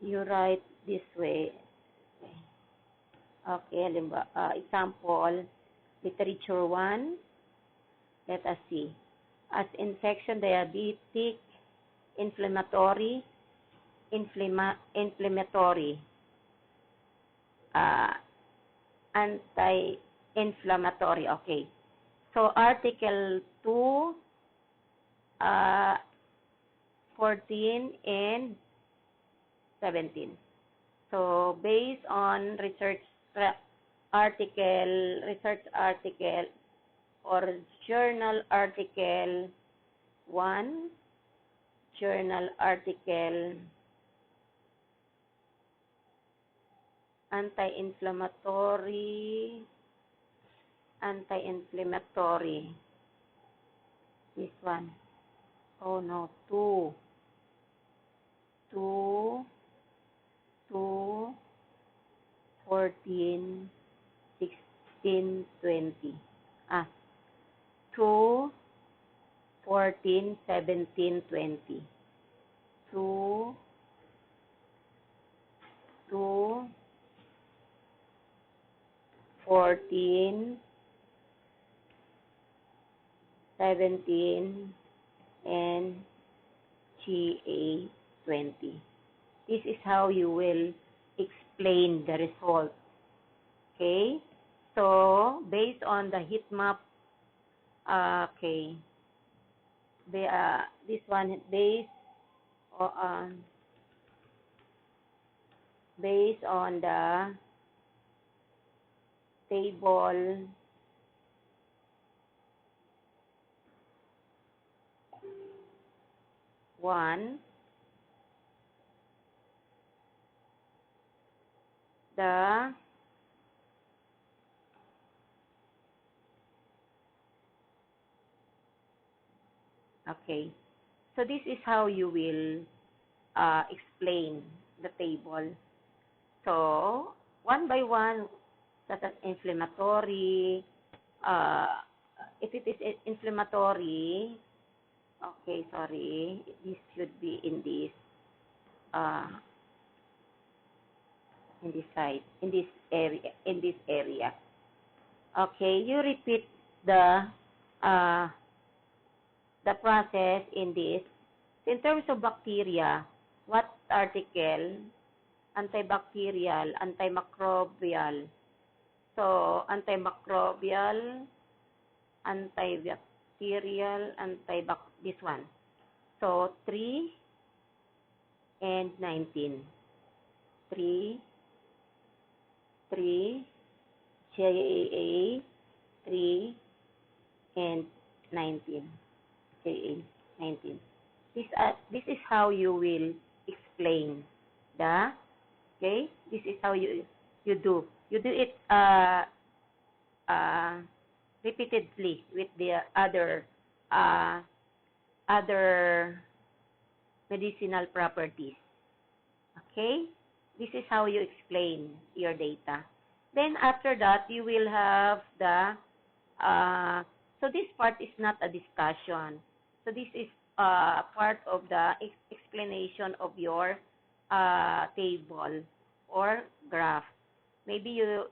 you write this way. Okay, halimbawa, example, literature 1, let us see. As infection, diabetic, inflammatory, inflammatory, uh, anti-inflammatory. Okay. So, Article 2, 14, and 17. So, based on research article, or journal article 1, journal article anti-inflammatory, this one. Oh no, 2, 2, 2, 14, 16, 20. 2, 14, 17, 20. 2, 2, 14, 17, and GA 20. This is how you will explain the result. Okay? So, based on the heat map, okay, this one based on the table 1, the okay. So this is how you will explain the table. So, one by one, such as inflammatory, if it is inflammatory, okay, sorry, this should be in this side, in this area. Okay, you repeat the uh, process in this. In terms of bacteria, what article? Antibacterial, antimicrobial. So, antimicrobial, antibacterial, this one. So, 3 and 19. 3, 3, JAA, 3, and 19. JA, 19. This is how you will explain the, okay? This is how you do. You do it repeatedly with the other medicinal properties. Okay? This is how you explain your data. Then after that, you will have the, so this part is not a discussion. So this is part of the explanation of your table or graph. Maybe you